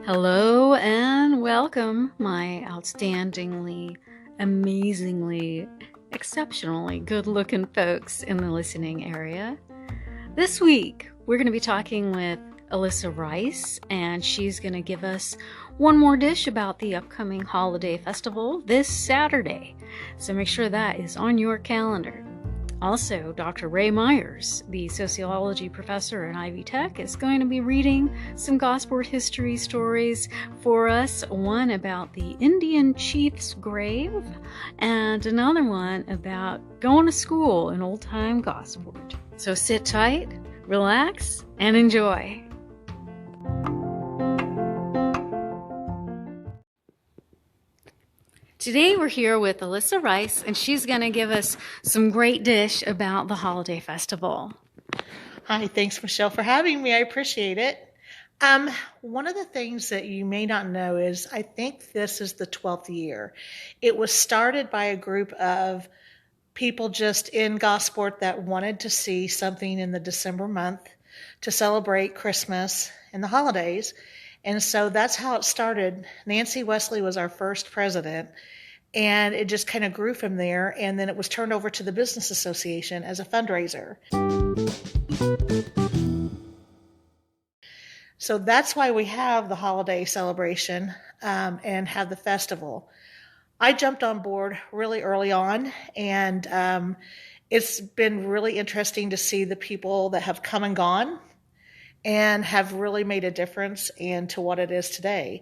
Hello and welcome, my outstandingly, amazingly, exceptionally good-looking folks in the listening area. This week, we're going to be talking with Alyssa Rice, and she's going to give us one more dish about the upcoming holiday festival this Saturday. So make sure that is on your calendar. Also, Dr. Ray Meyers, the sociology professor at Ivy Tech, is going to be reading some Gosport history stories for us, one about the Indian chief's grave, and another one about going to school in old-time Gosport. So sit tight, relax, and enjoy. Today we're here with Alyssa Rice, and she's going to give us some great dish about the holiday festival. Hi, thanks Michelle for having me. I appreciate it. One of the things that you may not know is I think this is the 12th year. It was started by a group of people just in Gosport that wanted to see something in the December month to celebrate Christmas and the holidays. And so that's how it started. Nancy Wesley was our first president, and it just kind of grew from there. And then it was turned over to the Business Association as a fundraiser. So that's why we have the holiday celebration and have the festival. I jumped on board really early on, and it's been really interesting to see the people that have come and gone and have really made a difference into what it is today.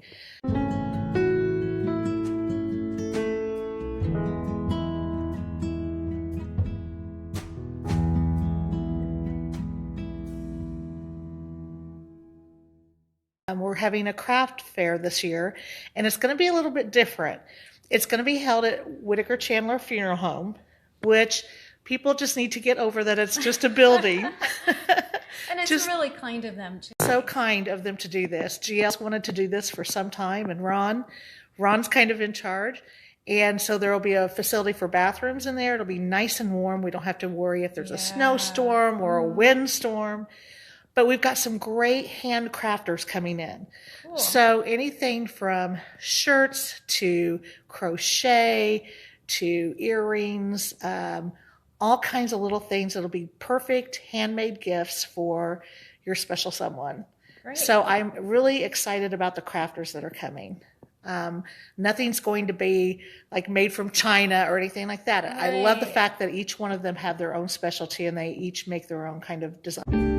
We're having a craft fair this year, and it's going to be a little bit different. It's going to be held at Whitaker Chandler Funeral Home, which people just need to get over that it's just a building. And it's just really kind of them too. So kind of them to do this. GL's wanted to do this for some time, and Ron's kind of in charge. And so there will be a facility for bathrooms in there. It'll be nice and warm. We don't have to worry if there's a snowstorm or a windstorm. But we've got some great handcrafters coming in. Cool. So anything from shirts to crochet to earrings, all kinds of little things that'll be perfect handmade gifts for your special someone. Great. So I'm really excited about the crafters that are coming. Nothing's going to be like made from China or anything like that. Right. I love the fact that each one of them have their own specialty and they each make their own kind of design.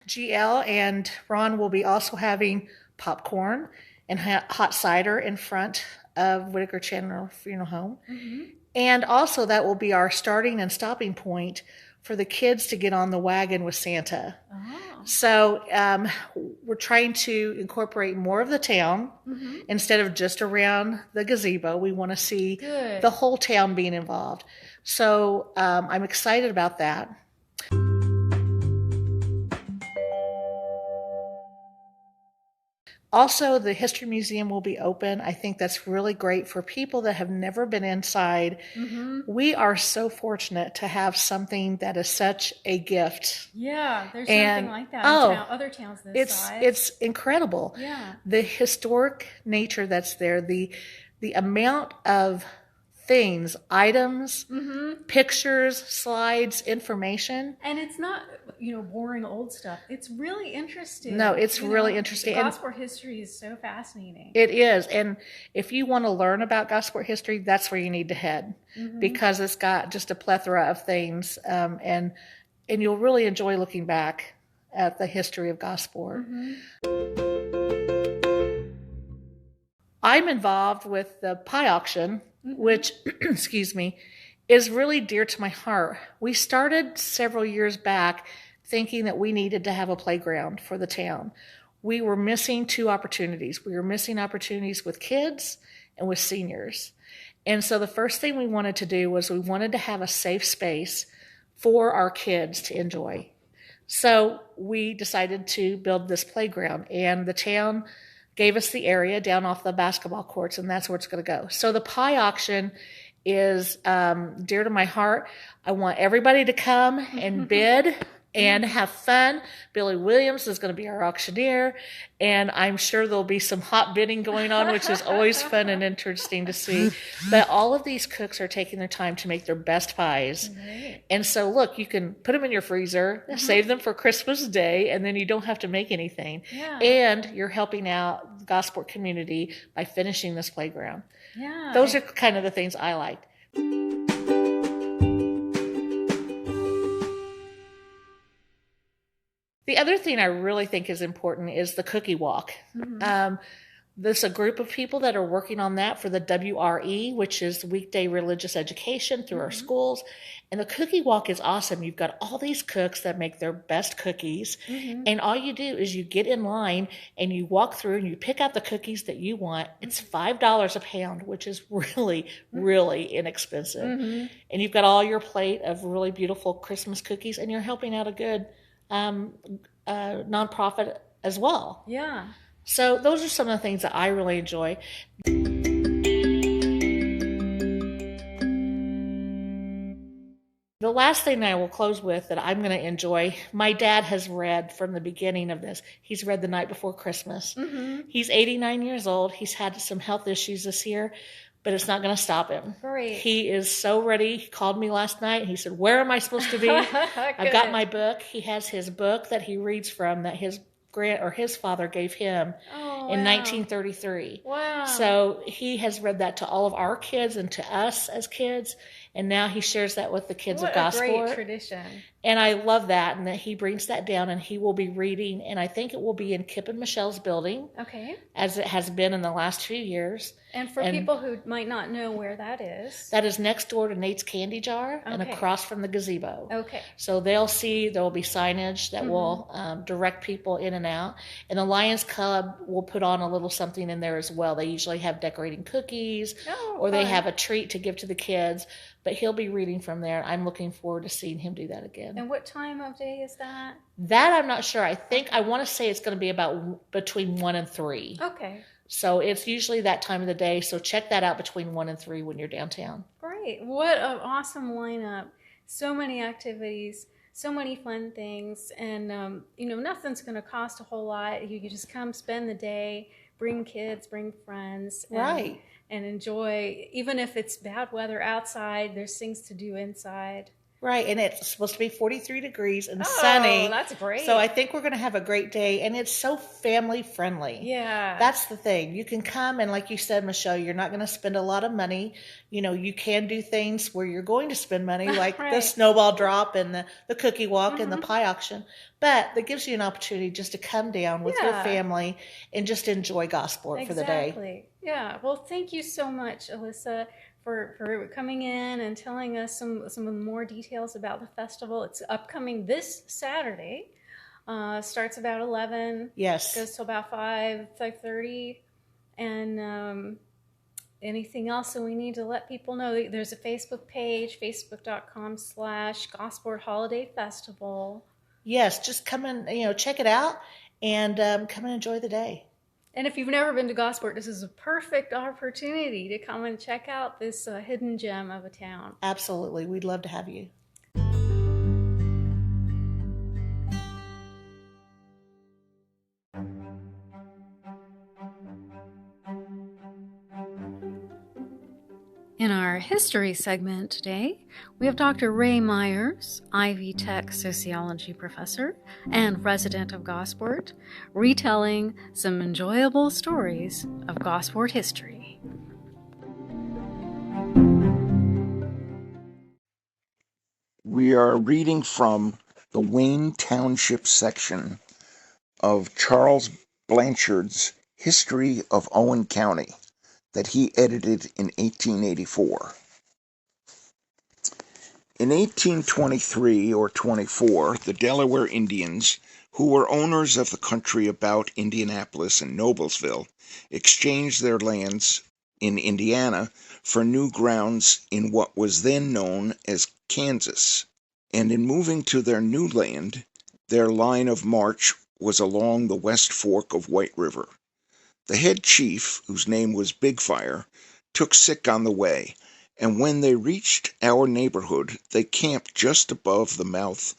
GL and Ron will be also having popcorn and hot cider in front of Whitaker Chandler Funeral Home. Mm-hmm. And also that will be our starting and stopping point for the kids to get on the wagon with Santa. Oh. So we're trying to incorporate more of the town instead of just around the gazebo. We want to see the whole town being involved. So I'm excited about that. Also, the History Museum will be open. I think that's really great for people that have never been inside. Mm-hmm. We are so fortunate to have something that is such a gift. Yeah, there's something like that in other towns this size. It's incredible. Yeah. The historic nature that's there, the amount of things, items, pictures, slides, information. And it's not, boring old stuff. It's really interesting. No, it's really interesting. Gosport history is so fascinating. It is. And if you want to learn about Gosport history, that's where you need to head because it's got just a plethora of things. And you'll really enjoy looking back at the history of Gosport. I'm involved with the pie auction, which, is really dear to my heart. We started several years back thinking that we needed to have a playground for the town. We were missing two opportunities. We were missing opportunities with kids and with seniors. And so the first thing we wanted to do was we wanted to have a safe space for our kids to enjoy. So we decided to build this playground, and the town gave us the area down off the basketball courts, and that's where it's going to go. So the pie auction is dear to my heart. I want everybody to come and bid and have fun. Billy Williams is going to be our auctioneer, and I'm sure there'll be some hot bidding going on, which is always fun and interesting to see. But all of these cooks are taking their time to make their best pies. Right. And so, look, you can put them in your freezer, save them for Christmas Day, and then you don't have to make anything. Yeah. And you're helping out the Gosport community by finishing this playground. Yeah. Those are kind of the things I liked. The other thing I really think is important is the cookie walk. Mm-hmm. There's a group of people that are working on that for the WRE, which is weekday religious education through our schools. And the cookie walk is awesome. You've got all these cooks that make their best cookies. Mm-hmm. And all you do is you get in line and you walk through and you pick out the cookies that you want. It's $5 a pound, which is really, really inexpensive. Mm-hmm. And you've got all your plate of really beautiful Christmas cookies, and you're helping out a good nonprofit as well. Yeah. So those are some of the things that I really enjoy. The last thing I will close with that I'm going to enjoy, my dad has read from the beginning of this. He's read The Night Before Christmas. Mm-hmm. He's 89 years old. He's had some health issues this year, but it's not going to stop him. Great. He is so ready. He called me last night and he said, "Where am I supposed to be?" I've got my book. He has his book that he reads from that his father gave him in 1933. Wow. So he has read that to all of our kids and to us as kids. And now he shares that with the kids of Gosport. What a great tradition. And I love that, and that he brings that down, and he will be reading, and I think it will be in Kip and Michelle's building. Okay. As it has been in the last few years. And for people who might not know where that is next door to Nate's Candy Jar and across from the gazebo. Okay. So there will be signage that will direct people in and out. And the Lions Club will put on a little something in there as well. They usually have decorating cookies or they have a treat to give to the kids. But he'll be reading from there. I'm looking forward to seeing him do that again. And what time of day is that? That I'm not sure. I want to say it's going to be about between 1 and 3. Okay. So it's usually that time of the day. So check that out between 1 and 3 when you're downtown. Great. What an awesome lineup. So many activities, so many fun things. And, nothing's going to cost a whole lot. You can just come spend the day, bring kids, bring friends. Right. And enjoy, even if it's bad weather outside, there's things to do inside. Right, and it's supposed to be 43 degrees and sunny. Oh, that's great. So I think we're going to have a great day, and it's so family friendly. Yeah. That's the thing. You can come, and like you said, Michelle, you're not going to spend a lot of money. You can do things where you're going to spend money, like the snowball drop and the cookie walk and the pie auction. But that gives you an opportunity just to come down with your family and just enjoy Gosport for the day. Exactly. Yeah. Well, thank you so much, Alyssa, for coming in and telling us some more details about the festival. It's upcoming this Saturday. Starts about 11. Yes. Goes till about 5:30. And anything else that we need to let people know? There's a Facebook page, facebook.com/Gosport Holiday Festival. Yes, just come and check it out and come and enjoy the day. And if you've never been to Gosport, this is a perfect opportunity to come and check out this hidden gem of a town. Absolutely. We'd love to have you. In our history segment today, we have Dr. Ray Meyers, Ivy Tech sociology professor and resident of Gosport, retelling some enjoyable stories of Gosport history. We are reading from the Wayne Township section of Charles Blanchard's History of Owen County that he edited in 1884. In 1823 or 24, the Delaware Indians, who were owners of the country about Indianapolis and Noblesville, exchanged their lands in Indiana for new grounds in what was then known as Kansas. And in moving to their new land, their line of march was along the West Fork of White River. The head chief, whose name was Big Fire, took sick on the way, and when they reached our neighborhood, they camped just above the mouth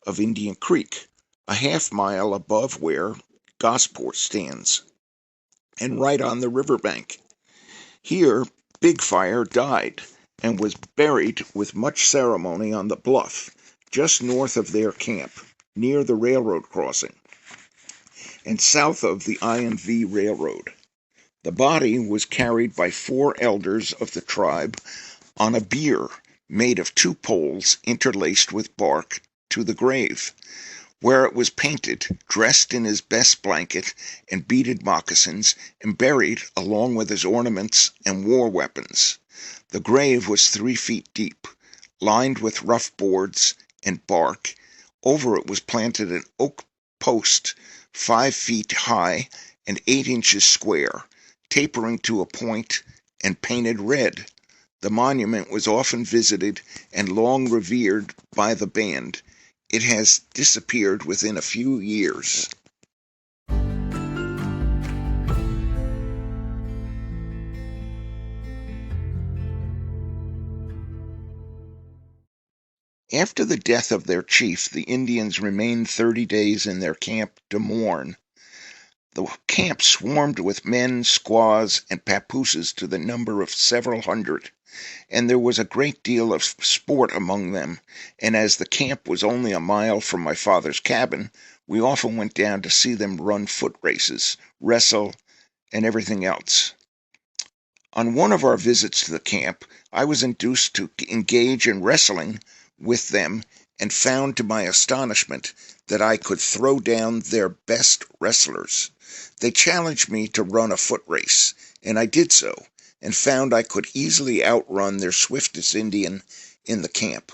of Indian Creek, a half-mile above where Gosport stands, and right on the riverbank. Here, Big Fire died and was buried with much ceremony on the bluff just north of their camp, near the railroad crossing, and south of the I&V Railroad. The body was carried by 4 elders of the tribe on a bier made of 2 poles interlaced with bark to the grave, where it was painted, dressed in his best blanket and beaded moccasins, and buried along with his ornaments and war weapons. The grave was 3 feet deep, lined with rough boards and bark. Over it was planted an oak post 5 feet high and 8 inches square, tapering to a point and painted red. The monument was often visited and long revered by the band. It has disappeared within a few years. After the death of their chief, the Indians remained 30 days in their camp to mourn. The camp swarmed with men, squaws, and papooses to the number of several hundred, and there was a great deal of sport among them, and as the camp was only a mile from my father's cabin, we often went down to see them run foot races, wrestle, and everything else. On one of our visits to the camp, I was induced to engage in wrestling with them and found to my astonishment that I could throw down their best wrestlers. They challenged me to run a foot race, and I did so, and found I could easily outrun their swiftest Indian in the camp.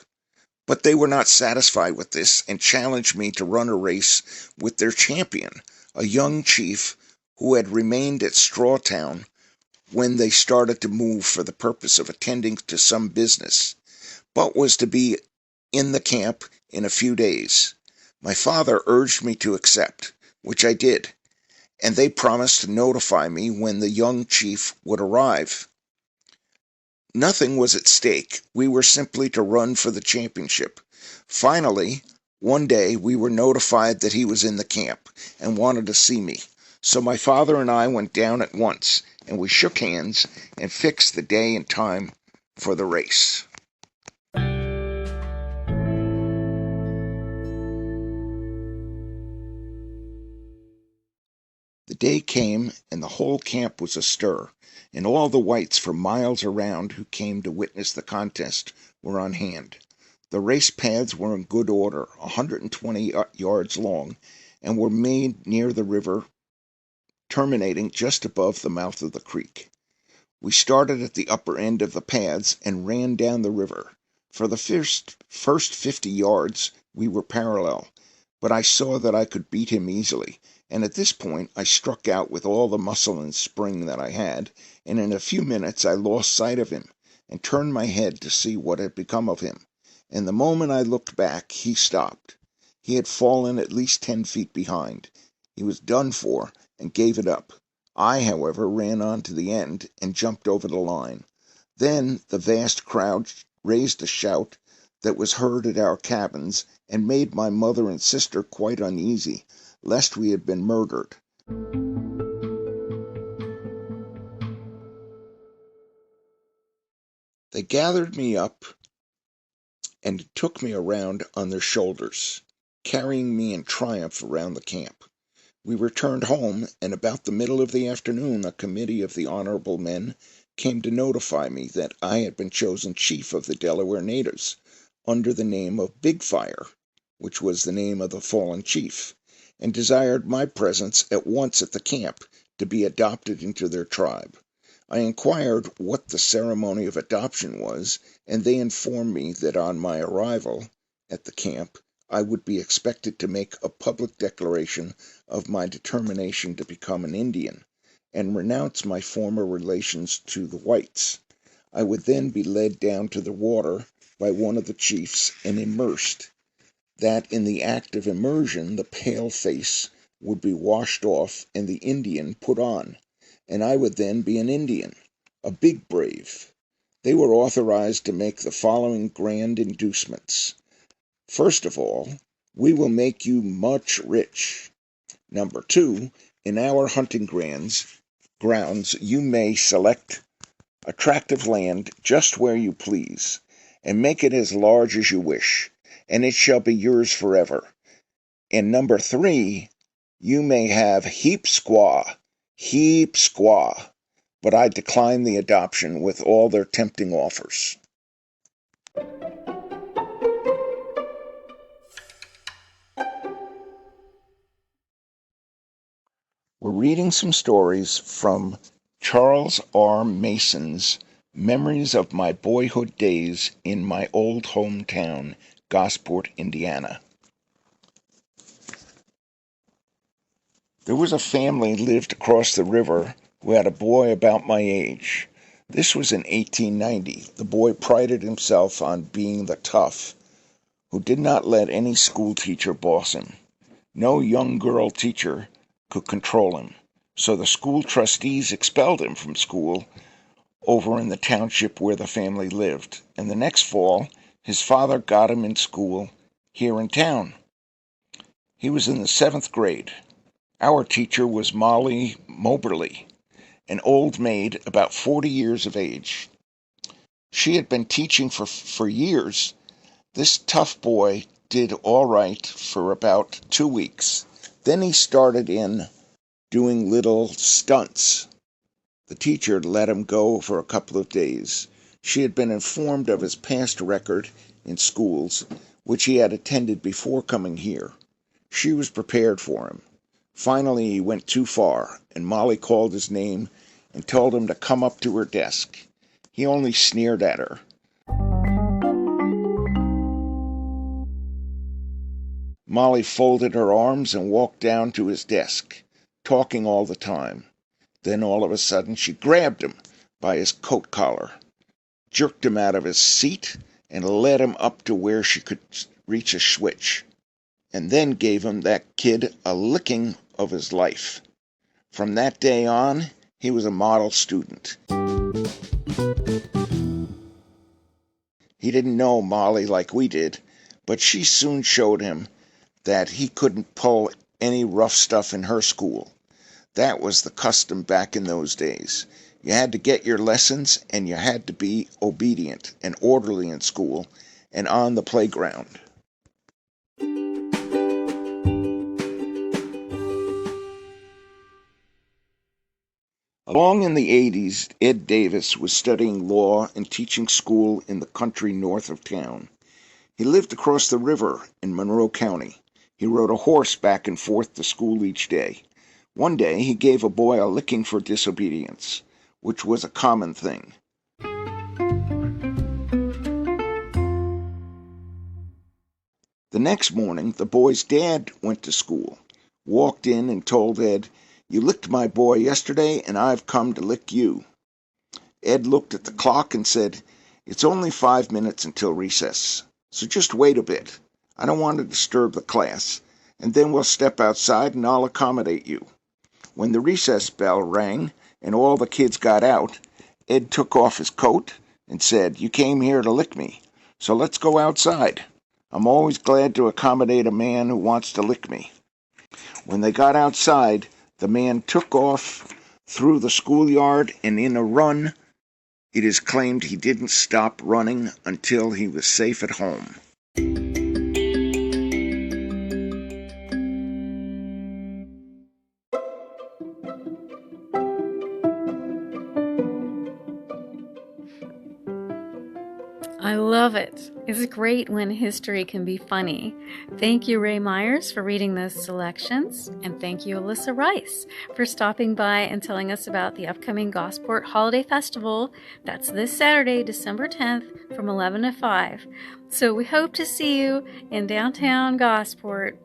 But they were not satisfied with this, and challenged me to run a race with their champion, a young chief who had remained at Strawtown when they started to move for the purpose of attending to some business, but was to be in the camp in a few days. My father urged me to accept, which I did, and they promised to notify me when the young chief would arrive. Nothing was at stake. We were simply to run for the championship. Finally, one day we were notified that he was in the camp and wanted to see me. So my father and I went down at once, and we shook hands and fixed the day and time for the race. The day came, and the whole camp was astir, and all the whites for miles around who came to witness the contest were on hand. The race paths were in good order, 120 yards long, and were made near the river, terminating just above the mouth of the creek. We started at the upper end of the paths and ran down the river. For the first 50 yards we were parallel, but I saw that I could beat him easily, and at this point I struck out with all the muscle and spring that I had, and in a few minutes I lost sight of him, and turned my head to see what had become of him, and the moment I looked back he stopped. He had fallen at least 10 feet behind. He was done for, and gave it up. I, however, ran on to the end, and jumped over the line. Then the vast crowd raised a shout that was heard at our cabins, and made my mother and sister quite uneasy, lest we had been murdered. They gathered me up and took me around on their shoulders, carrying me in triumph around the camp. We returned home, and about the middle of the afternoon a committee of the honorable men came to notify me that I had been chosen chief of the Delaware natives, under the name of Big Fire, which was the name of the fallen chief, and desired my presence at once at the camp to be adopted into their tribe. I inquired what the ceremony of adoption was, and they informed me that on my arrival at the camp I would be expected to make a public declaration of my determination to become an Indian, and renounce my former relations to the whites. I would then be led down to the water by one of the chiefs and immersed. That in the act of immersion the pale face would be washed off and the Indian put on, and I would then be an Indian, a big brave. They were authorized to make the following grand inducements. First of all, we will make you much rich. Number 2, in our hunting grounds, you may select attractive land just where you please, and make it as large as you wish, and it shall be yours forever. And number 3, you may have heap squaw, but I decline the adoption with all their tempting offers. We're reading some stories from Charles R. Mason's Memories of My Boyhood Days in My Old Hometown, Gosport, Indiana. There was a family lived across the river who had a boy about my age. This was in 1890. The boy prided himself on being the tough, who did not let any school teacher boss him. No young girl teacher could control him, so the school trustees expelled him from school over in the township where the family lived, and the next fall his father got him in school here in town. He was in the 7th grade. Our teacher was Molly Moberly, an old maid about 40 years of age. She had been teaching for years. This tough boy did all right for about 2 weeks. Then he started in doing little stunts. The teacher let him go for a couple of days. She had been informed of his past record in schools, which he had attended before coming here. She was prepared for him. Finally, he went too far, and Molly called his name and told him to come up to her desk. He only sneered at her. Molly folded her arms and walked down to his desk, talking all the time. Then all of a sudden she grabbed him by his coat collar, jerked him out of his seat, and led him up to where she could reach a switch, and then gave him that kid a licking of his life. From that day on, he was a model student. He didn't know Molly like we did, but she soon showed him that he couldn't pull any rough stuff in her school. That was the custom back in those days. You had to get your lessons, and you had to be obedient and orderly in school and on the playground. Along in the 80s, Ed Davis was studying law and teaching school in the country north of town. He lived across the river in Monroe County. He rode a horse back and forth to school each day. One day he gave a boy a licking for disobedience, which was a common thing. The next morning, the boy's dad went to school, walked in and told Ed, "You licked my boy yesterday, and I've come to lick you." Ed looked at the clock and said, "It's only 5 minutes until recess, so just wait a bit. I don't want to disturb the class, and then we'll step outside and I'll accommodate you." When the recess bell rang and all the kids got out, Ed took off his coat and said, "You came here to lick me, so let's go outside. I'm always glad to accommodate a man who wants to lick me." When they got outside, the man took off through the schoolyard, and in a run, it is claimed he didn't stop running until he was safe at home. I love it. It's great when history can be funny. Thank you, Ray Meyers, for reading those selections. And thank you, Alyssa Rice, for stopping by and telling us about the upcoming Gosport Holiday Festival. That's this Saturday, December 10th, from 11 to 5. So we hope to see you in downtown Gosport.